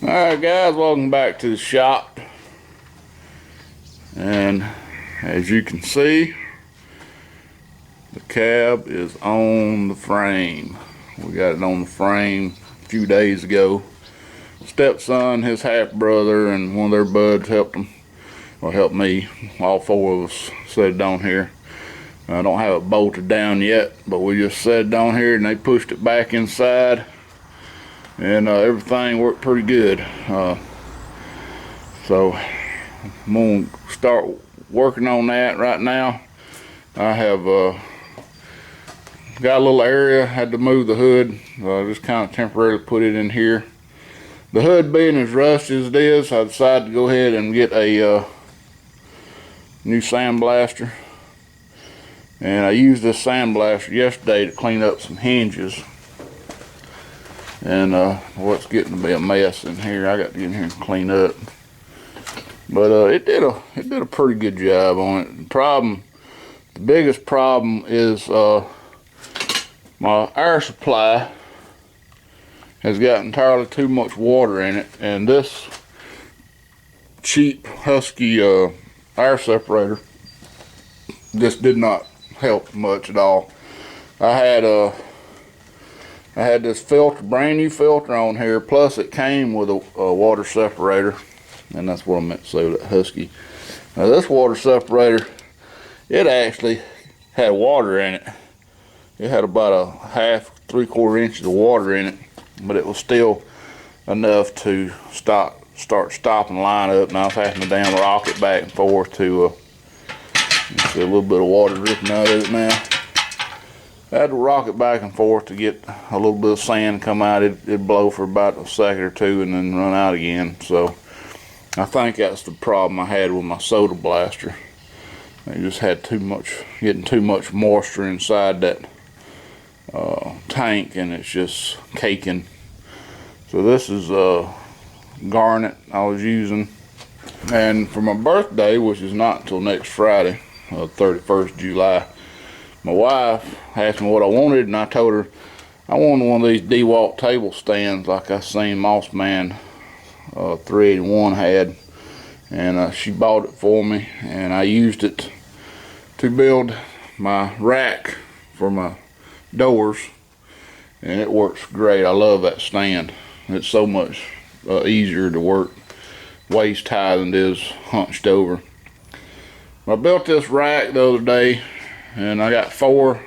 Alright guys, welcome back to the shop. And as you can see, the cab is on the frame. We got it on the frame a few days ago. Stepson, his half brother, and one of their buds helped them, or helped me. All four of us set it down here. I don't have it bolted down yet, but we just set it down here and they pushed it back inside, and everything worked pretty good. So I'm gonna start working on that right now. I have got a little area, had to move the hood. Just kind of temporarily put it in here. The hood being as rusty as it is, I decided to go ahead and get a new sandblaster. And I used this sandblaster yesterday to clean up some hinges. And what's getting to be a mess in here, I got to get in here and clean up. But it did a pretty good job on it. The biggest problem is my air supply has got entirely too much water in it, and this cheap Husky air separator just did not help much at all. I had this filter, brand new filter on here, plus it came with a water separator. And that's what I meant to say with that Husky. Now this water separator, it actually had water in it. It had about a half, 3/4 inches of water in it, but it was still enough to start stopping the line up. And I was having to damn rock it back and forth to see a little bit of water dripping out of it now. I had to rock it back and forth to get a little bit of sand come out. It'd blow for about a second or two and then run out again. So I think that's the problem I had with my soda blaster. I just had getting too much moisture inside that tank, and it's just caking. So this is garnet I was using. And for my birthday, which is not until next Friday, 31st July, my wife asked me what I wanted, and I told her I wanted one of these DeWalt table stands like I seen Mossman 381 had, and she bought it for me, and I used it to build my rack for my doors, and it works great. I love that stand. It's so much easier to work waist high than it is hunched over. I built this rack the other day, and I got 4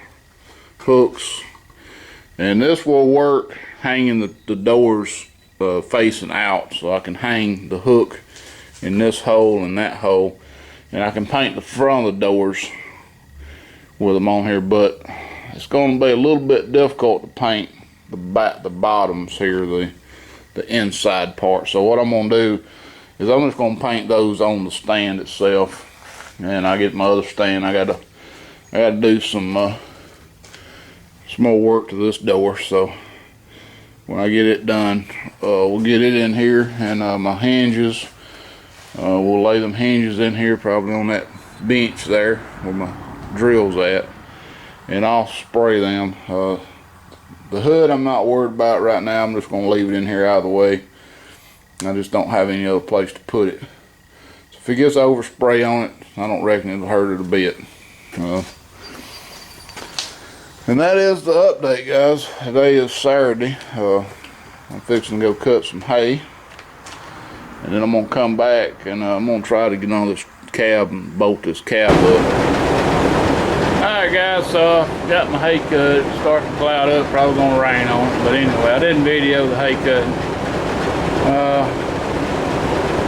hooks, and this will work hanging the doors facing out, so I can hang the hook in this hole and that hole, and I can paint the front of the doors with them on here. But it's going to be a little bit difficult to paint the bottoms here, the inside part. So what I'm going to do is I'm just going to paint those on the stand itself, and I get my other stand. I got to do some more work to this door, so when I get it done, we'll get it in here, and my hinges, we'll lay them hinges in here, probably on that bench there where my drill's at, and I'll spray them. The hood I'm not worried about right now. I'm just going to leave it in here out of the way. I just don't have any other place to put it. So if it gets overspray on it, I don't reckon it'll hurt it a bit. And that is the update, guys. Today is Saturday. I'm fixing to go cut some hay, and then I'm gonna come back and I'm gonna try to get on this cab and bolt this cab up. Alright guys, so got my hay cut. It's starting to cloud up, probably gonna rain on it, but anyway, I didn't video the hay cutting.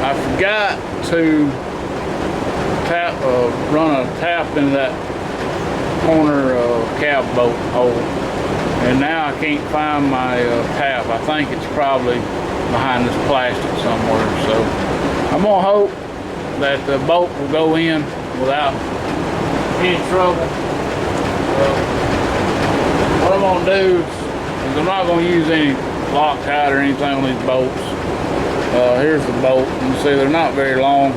I forgot to run a tap into that corner cab bolt hole, and now I can't find my tap. I think it's probably behind this plastic somewhere, so I'm gonna hope that the bolt will go in without any trouble. What I'm gonna do is I'm not gonna use any Loctite or anything on these bolts. Here's the bolt. You can see they're not very long.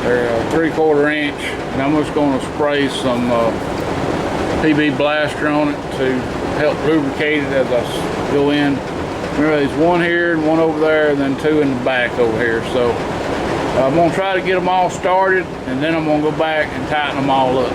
They're 3/4 inch, and I'm just gonna spray some PB blaster on it to help lubricate it as I go in Remember, there's one here and one over there, and then two in the back over here. So I'm gonna try to get them all started, and then I'm gonna go back and tighten them all up.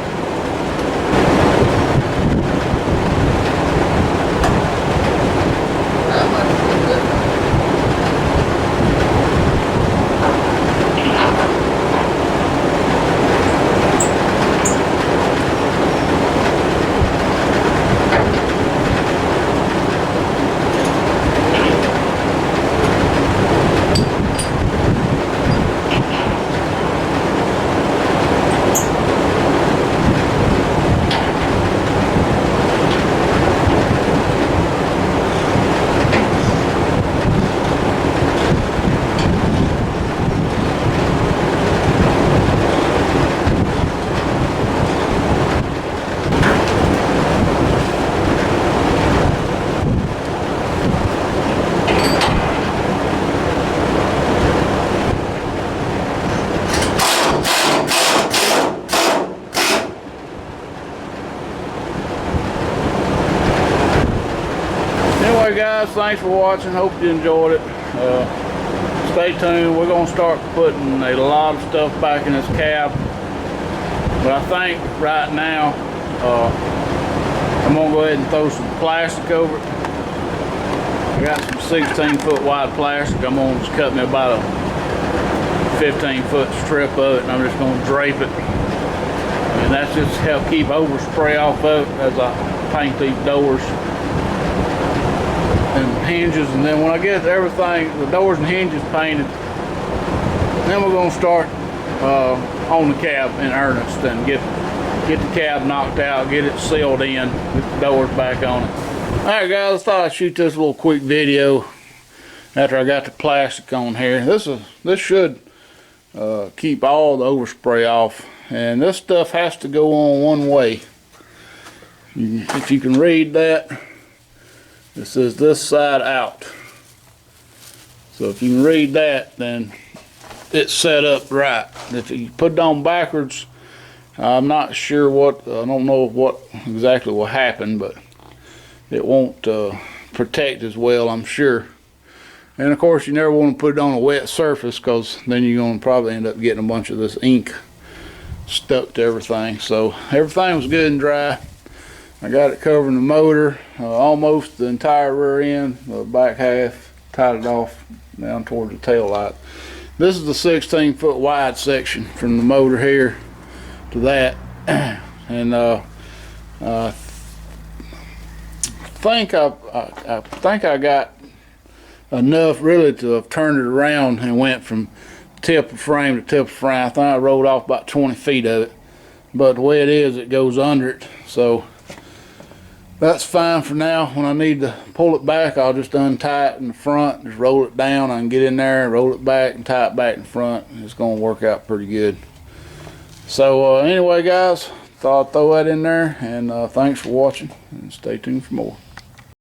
Anyway guys, thanks for watching. Hope you enjoyed it. Stay tuned. We're going to start putting a lot of stuff back in this cab. But I think right now I'm going to go ahead and throw some plastic over it. I got some 16-foot wide plastic. I'm going to just cut me about a 15-foot strip of it, and I'm just going to drape it. And that's just to help keep overspray off of it as I paint these doors and hinges. And then when I get everything, the doors and hinges painted, then we're going to start on the cab in earnest and get the cab knocked out, get it sealed in, get the doors back on it. Alright guys, I thought I'd shoot this little quick video after I got the plastic on here. This should keep all the overspray off, and this stuff has to go on one way. If you can read that, it says this side out. So if you can read that, then it's set up right. If you put it on backwards, I'm not sure what, I don't know what exactly will happen, but it won't protect as well, I'm sure. And of course, you never want to put it on a wet surface, because then you're going to probably end up getting a bunch of this ink stuck to everything. So everything was good and dry. I got it covering the motor, almost the entire rear end, the back half, tied it off down toward the tail light. This is the 16-foot wide section from the motor here to that. And I think I got enough really to have turned it around and went from tip of frame to tip of frame. I think I rolled off about 20 feet of it, but the way it is, it goes under it, so that's fine for now. When I need to pull it back, I'll just untie it in the front, just roll it down. I can get in there and roll it back and tie it back in front. It's going to work out pretty good. So anyway guys, thought I'd throw that in there, and thanks for watching, and stay tuned for more.